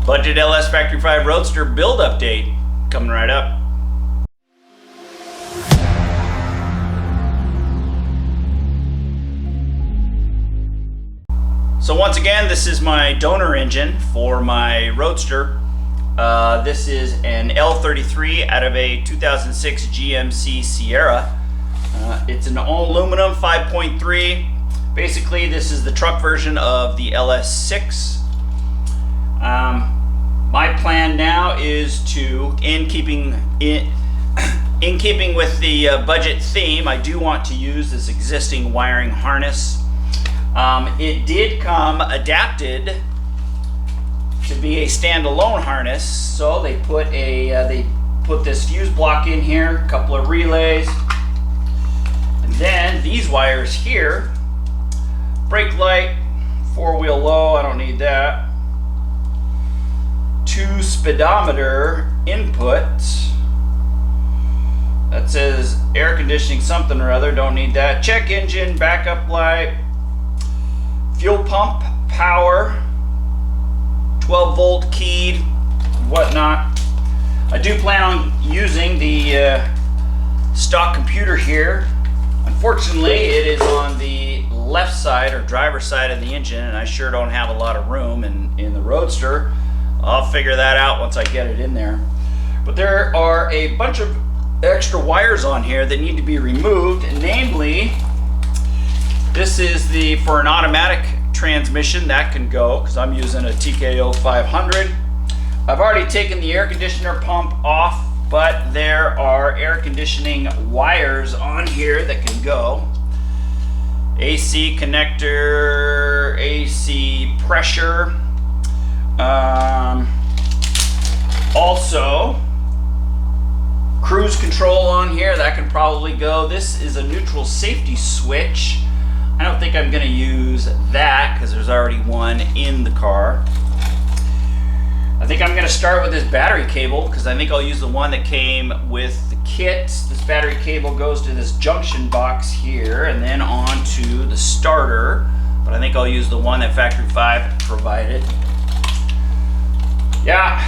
Budget LS Factory 5 Roadster build update coming right up. So once again, this is my donor engine for my Roadster. This is an L33 out of a 2006 GMC Sierra. It's an all aluminum 5.3. Basically, this is the truck version of the LS6. My plan now is to, in keeping with the budget theme, I do want to use this existing wiring harness. It did come adapted to be a standalone harness, so they put this fuse block in here, a couple of relays, and then these wires here, brake light, 4-wheel low, I don't need that. 2 speedometer inputs. That says air conditioning something or other, don't need that. Check engine, backup light, fuel pump, power, 12 volt keyed, whatnot. I do plan on using the stock computer here. Unfortunately, it is on the left side or driver's side of the engine, and I sure don't have a lot of room in the Roadster. I'll figure that out once I get it in there. But there are a bunch of extra wires on here that need to be removed. Namely, this is for an automatic transmission that can go, because I'm using a TKO 500. I've already taken the air conditioner pump off, but there are air conditioning wires on here that can go. AC connector, AC pressure. Also, cruise control on here, that can probably go. This is a neutral safety switch. I don't think I'm going to use that because there's already one in the car. I think I'm going to start with this battery cable because I think I'll use the one that came with the kit. This battery cable goes to this junction box here and then on to the starter. But I think I'll use the one that Factory 5 provided. Yeah,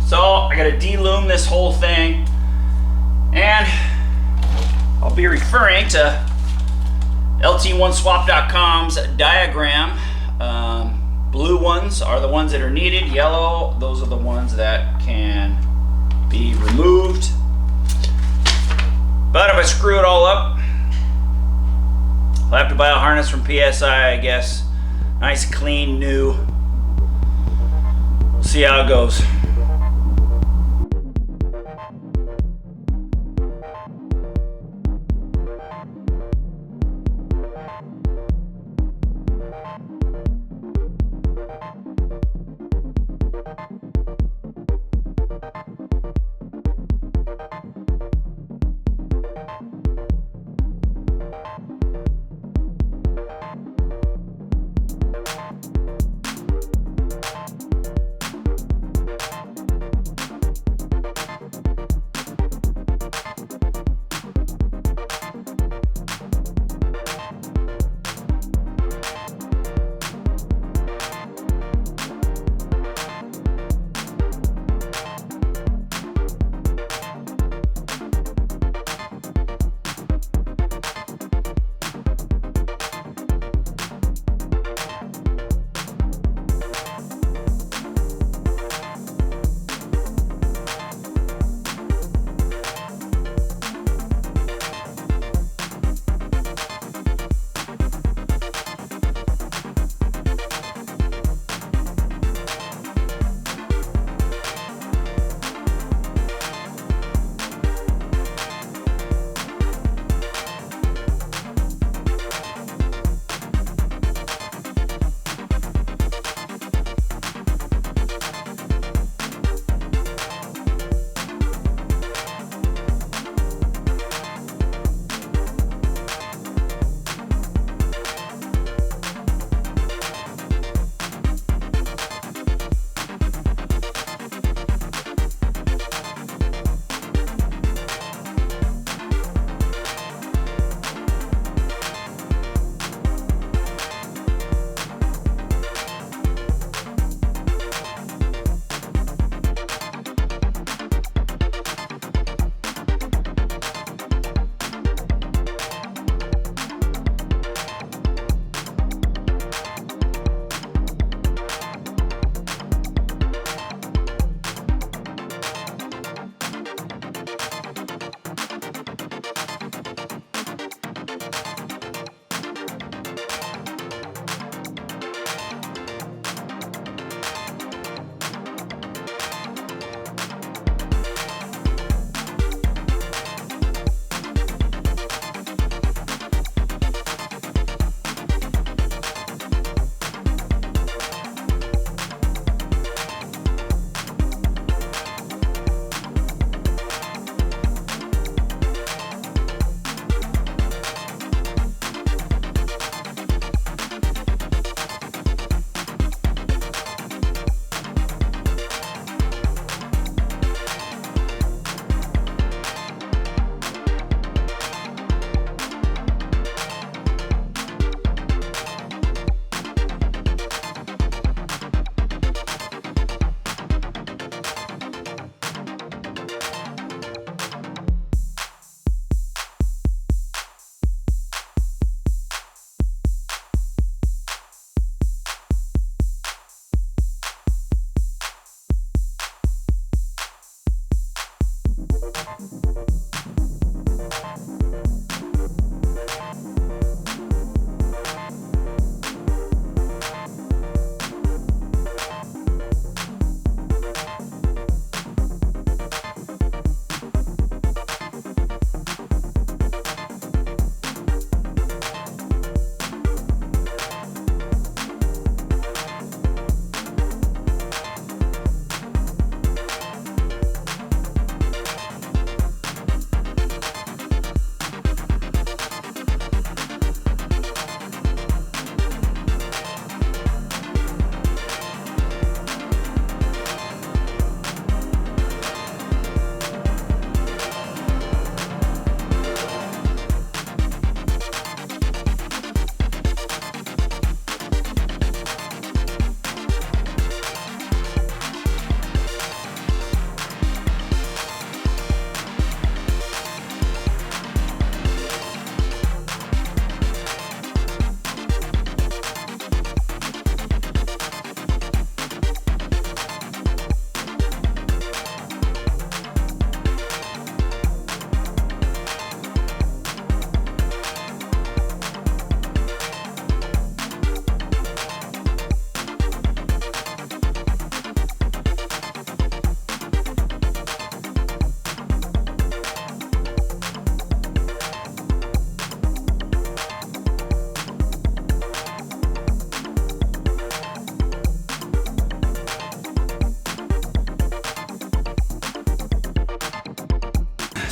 so I got to de-loom this whole thing. And I'll be referring to LT1swap.com's diagram. Blue ones are the ones that are needed. Yellow, those are the ones that can be removed. But if I screw it all up, I'll have to buy a harness from PSI, I guess. Nice, clean, new. We'll see how it goes.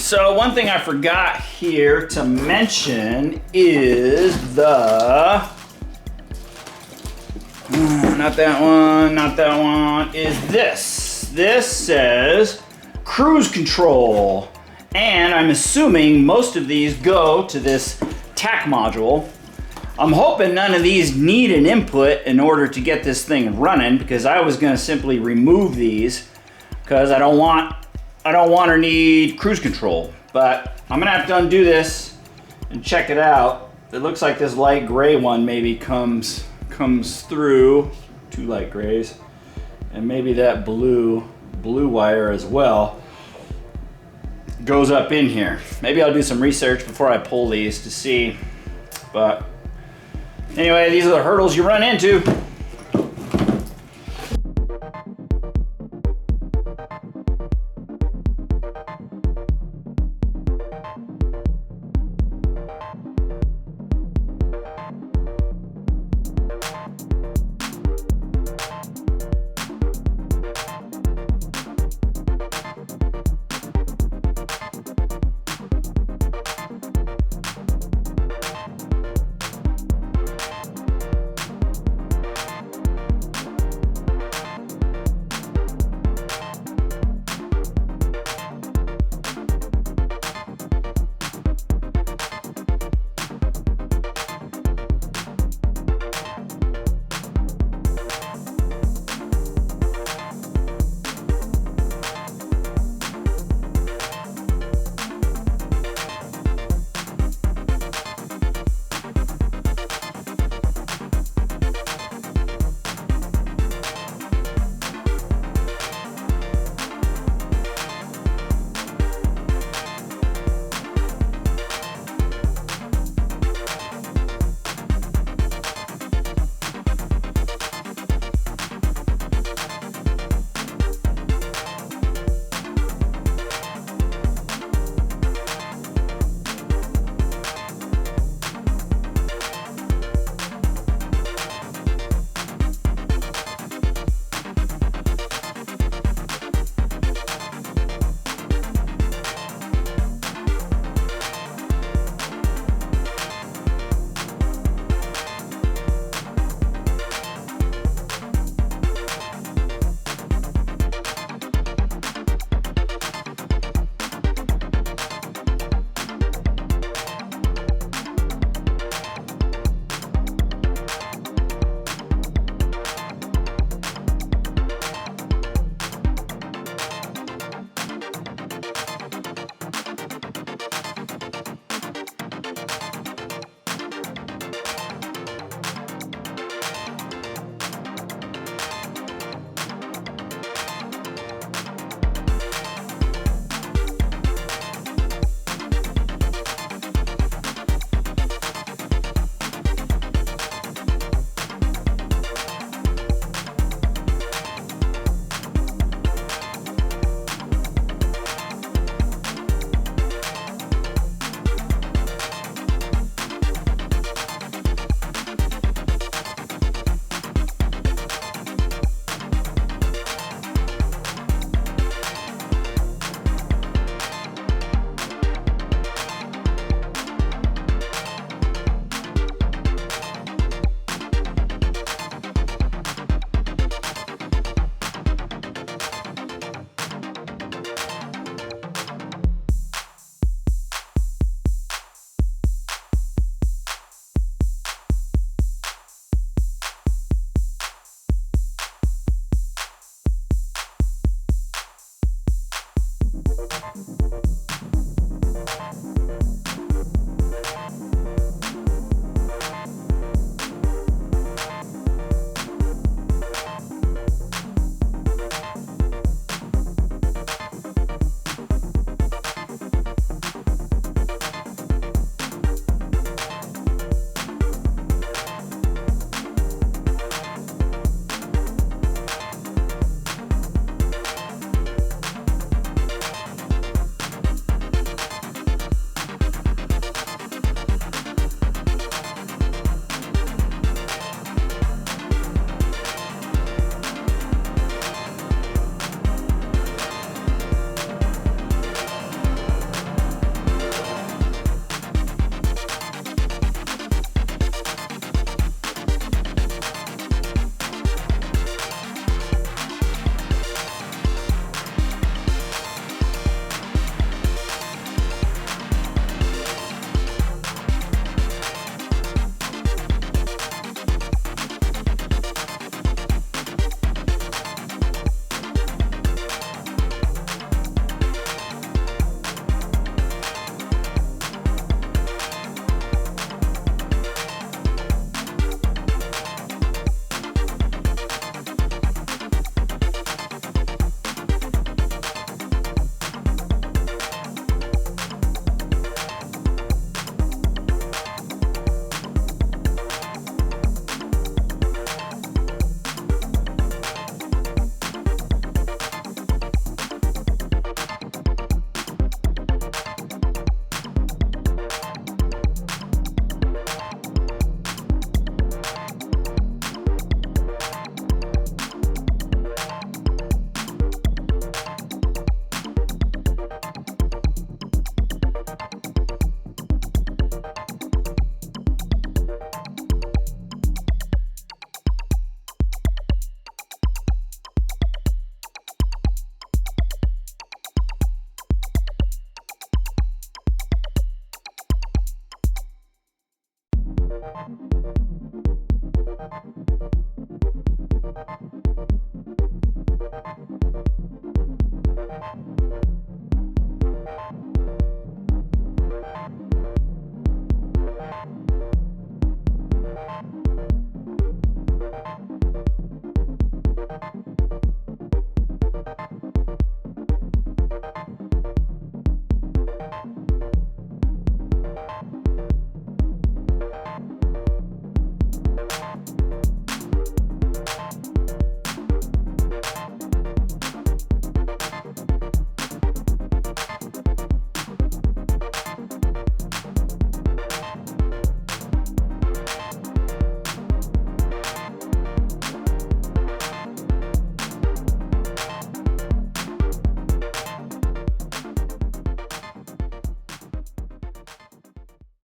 So one thing I forgot here to mention is the, not that one, is this. This says cruise control. And I'm assuming most of these go to this TAC module. I'm hoping none of these need an input in order to get this thing running, because I was gonna simply remove these because I don't want or need cruise control. But I'm gonna have to undo this and check it out. It looks like this light gray one maybe comes through, 2 light grays, and maybe that blue wire as well goes up in here. Maybe I'll do some research before I pull these to see, but anyway, these are the hurdles you run into.